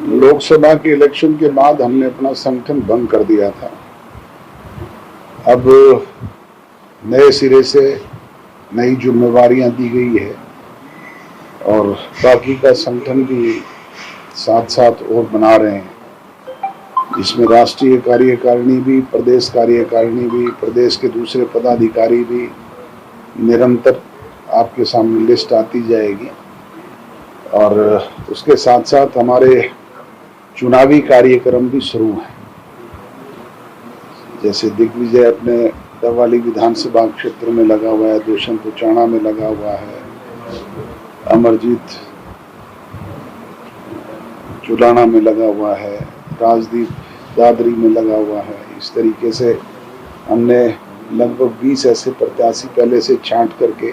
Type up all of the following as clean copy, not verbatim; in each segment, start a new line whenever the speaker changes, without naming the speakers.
लोकसभा के इलेक्शन के बाद हमने अपना संगठन बंद कर दिया था। अब नए सिरे से नई जिम्मेवारियां दी गई है और बाकी का संगठन भी साथ साथ और बना रहे हैं, जिसमें राष्ट्रीय कार्यकारिणी भी, प्रदेश कार्यकारिणी भी, प्रदेश के दूसरे पदाधिकारी भी, निरंतर आपके सामने लिस्ट आती जाएगी। और उसके साथ साथ हमारे चुनावी कार्यक्रम भी शुरू हैं। जैसे दिग्विजय अपने डबवाली विधानसभा क्षेत्र में लगा हुआ है, दुष्यंत उचाणा में लगा हुआ है, अमरजीत चुलाना में लगा हुआ है, राजदीप दादरी में लगा हुआ है। इस तरीके से हमने लगभग 20 ऐसे प्रत्याशी पहले से छांट करके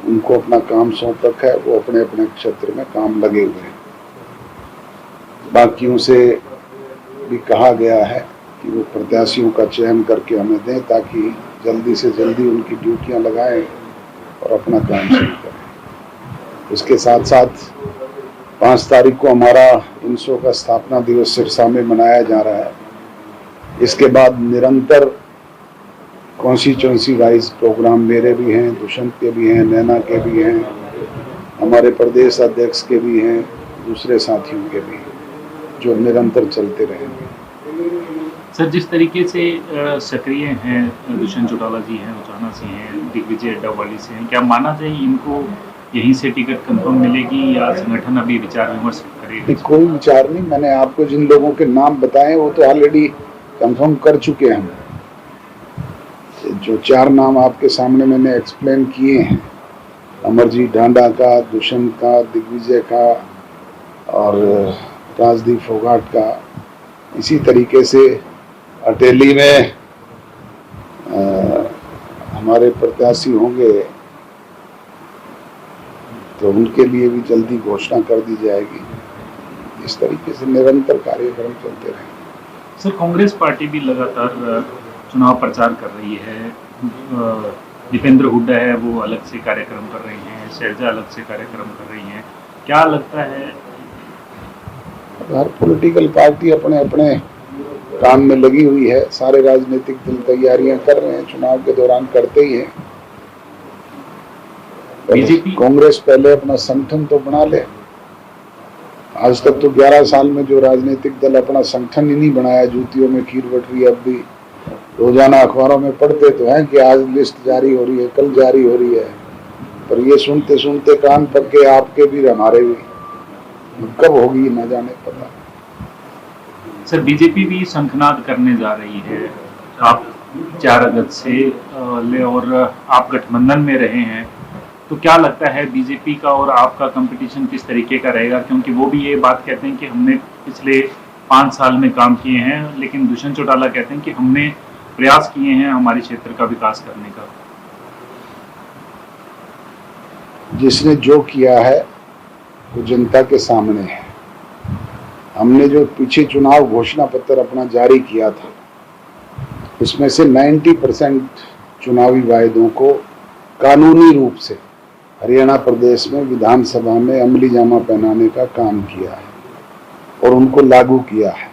उनको अपना काम सौंप रखा है। वो अपने अपने क्षेत्र में काम लगे हुए हैं। बाकियों से भी कहा गया है कि वो प्रत्याशियों का चयन करके हमें दें, ताकि जल्दी से जल्दी उनकी ड्यूटियां लगाएं और अपना काम शुरू करें। इसके साथ साथ 5 तारीख को हमारा INSO का स्थापना दिवस सिरसा में मनाया जा रहा है। इसके बाद निरंतर कॉन्स्टिट्यूंसी वाइज प्रोग्राम मेरे भी हैं, दुष्यंत के भी हैं, नैना के भी हैं, हमारे प्रदेश अध्यक्ष के भी हैं, दूसरे साथियों के भी, जो निरंतर चलते रहेंगे।
सर, जिस तरीके से सक्रिय हैं दुष्यंत चौटाला जी हैं, उचाना से हैं, दिग्विजय डबवाली से हैं, क्या माना जाए इनको यहीं से टिकट कंफर्म मिलेगी या संगठन अभी विचार विमर्श करेगा?
कोई विचार नहीं। मैंने आपको जिन लोगों के नाम बताए वो तो ऑलरेडी कंफर्म कर चुके हैं हम। जो 4 नाम आपके सामने मैंने एक्सप्लेन किए हैं, अमरजीत ढांडा का, दुष्यंत का, दिग्विजय का और राजदीप फोगाट का, इसी तरीके से अटेली में हमारे प्रत्याशी होंगे तो उनके लिए भी जल्दी घोषणा कर दी जाएगी। इस तरीके से निरंतर कार्यक्रम चलते रहेंगे।
सर, कांग्रेस पार्टी भी लगातार चुनाव प्रचार कर रही है। दीपेंद्र हुड्डा है, वो अलग से कार्यक्रम कर रही हैं, शैलजा अलग से कार्यक्रम कर रही हैं। क्या लगता है?
हर पॉलिटिकल पार्टी अपने अपने काम में लगी हुई है। सारे राजनीतिक दल तैयारियां कर रहे हैं, चुनाव के दौरान करते ही हैं। बीजेपी कांग्रेस पहले अपना संगठन तो बना ले। आज तक तो 11 साल में जो राजनीतिक दल अपना संगठन ही नहीं बनाया, जूतियों में खीर बट रही है। अब भी रोजाना अखबारों में पढ़ते तो हैं कि आज लिस्ट जारी हो रही है, कल जारी हो रही है, पर ये सुनते सुनते कान पक्के आपके भी हमारे भी, कब होगी न जाने पता।
सर, बीजेपी भी शंखनाद करने जा रही है। आप 4 अगस्त से और आप गठबंधन में रहे हैं, तो क्या लगता है बीजेपी का और आपका कंपटीशन किस तरीके का रहेगा? क्योंकि वो भी ये बात कहते हैं कि हमने पिछले 5 साल में काम किए हैं, लेकिन दुष्यंत चौटाला कहते हैं कि हमने प्रयास किए हैं हमारे क्षेत्र का विकास करने का।
जिसने जो किया है वो जनता के सामने है। हमने जो पीछे चुनाव घोषणा पत्र अपना जारी किया था, उसमें से 90% चुनावी वायदों को कानूनी रूप से हरियाणा प्रदेश में विधानसभा में अमली जामा पहनाने का काम किया है और उनको लागू किया है।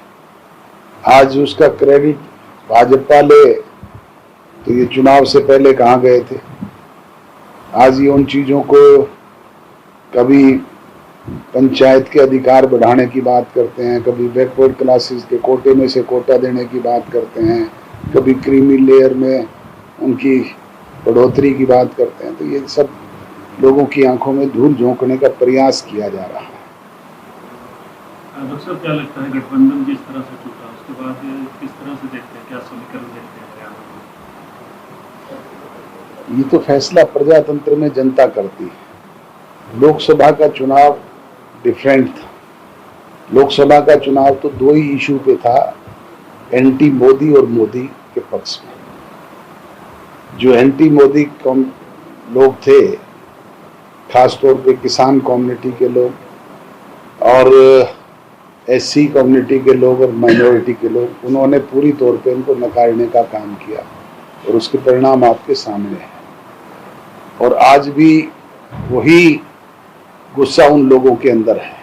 आज उसका क्रेडिट भाजपा ले तो ये चुनाव से पहले कहाँ गए थे? आज ये उन चीज़ों को कभी पंचायत के अधिकार बढ़ाने की बात करते हैं, कभी बैकवर्ड क्लासेस के कोटे में से कोटा देने की बात करते हैं, कभी क्रीमी लेयर में उनकी बढ़ोतरी की बात करते हैं। तो ये सब लोगों की आंखों में धूल झोंकने का प्रयास किया जा रहा है।
डॉक्टर साहब, क्या लगता है गठबंधन जिस तरह से टूटा, उसके बाद किस तरह से देखते हैं, क्या समीकरण देखते हैं?
ये तो फैसला प्रजातंत्र में जनता करती है। लोकसभा का चुनाव डिफरेंट था। लोकसभा का चुनाव तो 2 ही इशू पे था, एंटी मोदी और मोदी के पक्ष में। जो एंटी मोदी लोग थे, खासतौर पे किसान कम्युनिटी के लोग और SC कम्युनिटी के लोग और माइनॉरिटी के लोग, उन्होंने पूरी तौर पे उनको नकारने का काम किया और उसके परिणाम आपके सामने हैं। और आज भी वही गुस्सा उन लोगों के अंदर है।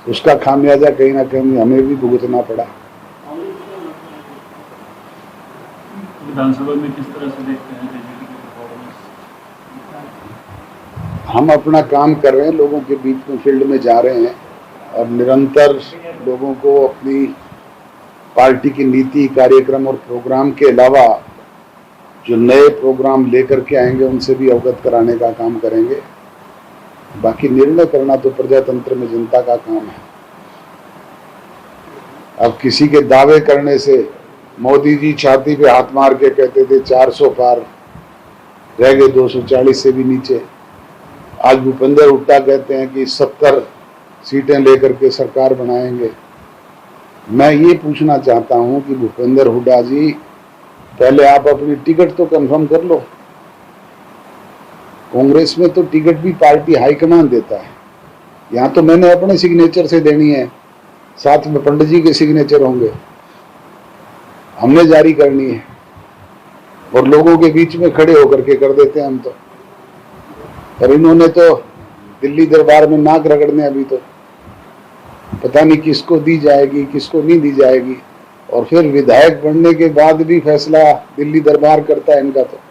उसका खामियाजा कहीं ना कहीं हमें भी भुगतना पड़ा।
विधानसभा में किस तरह से देखते हैं बीजेपी की परफॉर्मेंस?
हम अपना काम कर रहे हैं, लोगों के बीच में फील्ड में जा रहे हैं और निरंतर लोगों को अपनी पार्टी की नीति, कार्यक्रम और प्रोग्राम के अलावा जो नए प्रोग्राम लेकर के आएंगे उनसे भी अवगत कराने का काम करेंगे। बाकी निर्णय करना तो प्रजातंत्र में जनता का काम है। अब किसी के दावे करने से, मोदी जी छाती पे हाथ मार के कहते थे 400 पार, रह गए 240 से भी नीचे। आज भूपेंद्र हुड्डा कहते हैं कि 70 सीटें लेकर के सरकार बनाएंगे। मैं ये पूछना चाहता हूं कि भूपेंद्र हुड्डा जी, पहले आप अपनी टिकट तो कंफर्म कर लो। कांग्रेस में तो टिकट भी पार्टी हाईकमान देता है, यहाँ तो मैंने अपने सिग्नेचर से देनी है, साथ में पंडित जी के सिग्नेचर होंगे, हमने जारी करनी है और लोगों के बीच में खड़े होकर के कर देते हैं हम तो। पर इन्होंने तो दिल्ली दरबार में नाक रगड़ने, अभी तो पता नहीं किसको दी जाएगी किसको नहीं दी जाएगी, और फिर विधायक बनने के बाद भी फैसला दिल्ली दरबार करता है इनका तो।